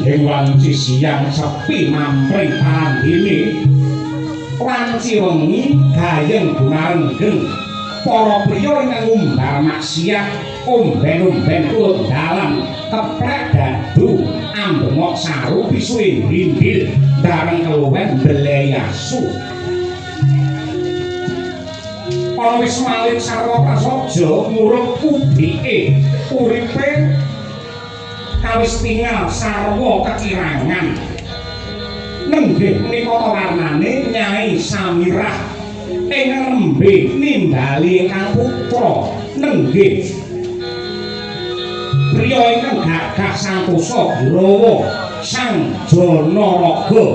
ing wanci siang sepi mampring pandine wanci wengi gayeng gunarenggeng para priya ingkang umbar maksiat omben-omben kuluk dalan keprek dadu ambengok saru pisuwe grindil dareng keluwen beleyasu ana wis malih sarwa prasaja murub udike uripe kawis tinggal sarwa kekirangan nenggih menika warnane Nyai Samirah ing rembe nimbali ingkang putra nenggih priya ingkang gagah santosa Rawa Sang Janaraga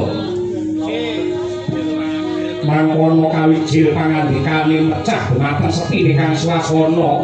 mangkono kawijil pangandikane mecah dumateng sepi ingkang swasana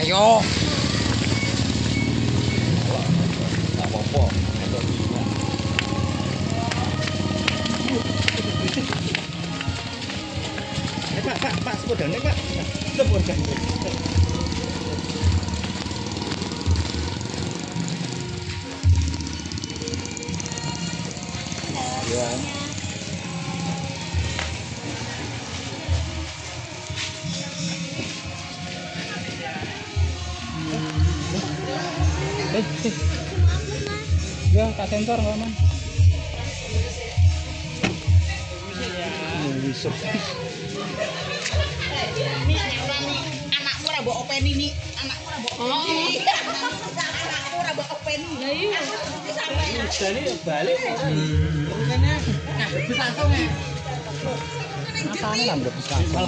ayo Pak, sepedane Pak. Sepedane. Ya. Ya, tak sensor nggak man. Anakmu ora mbok openi nih, anakmu ora mbok openi. Anakmu ora mbok openi. Lah iya. Jane yo balik. Rutene ngabis langsung e. Matane lah mbok sakal.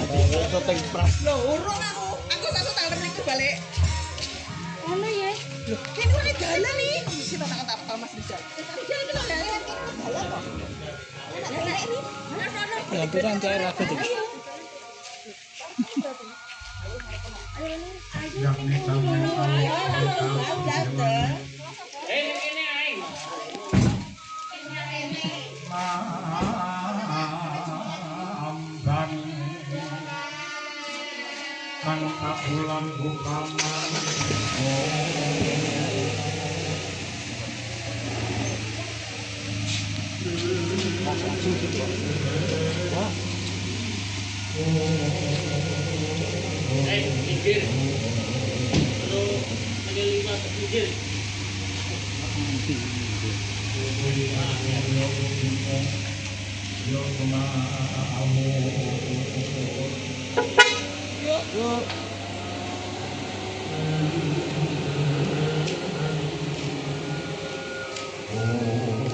Syuting pras. Lho, urung aku sesuk tanggal 6 balik. Ono ya. Lho, kene ora dalan nih. Kita tak Mas Rizal. Rizal iki lho dalan iki. Dalan kok. Dalan iki. Ya piran cair lagu tuh. Kang kabulan bukaman Pinggir. Kalau ada 5 pinggir.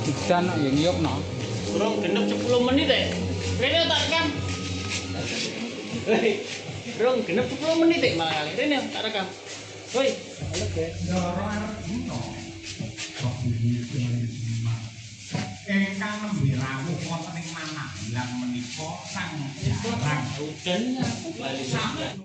Diksan yang yok no. Kurang genep 10 menit deh. Rene tak rekam. Hei, kurang genep 10 menit deh malah kali. Rene tak rekam. Woi, oke. ingkang nembe rawuh wonten ing manah bilang menika sang jarang Udan balik.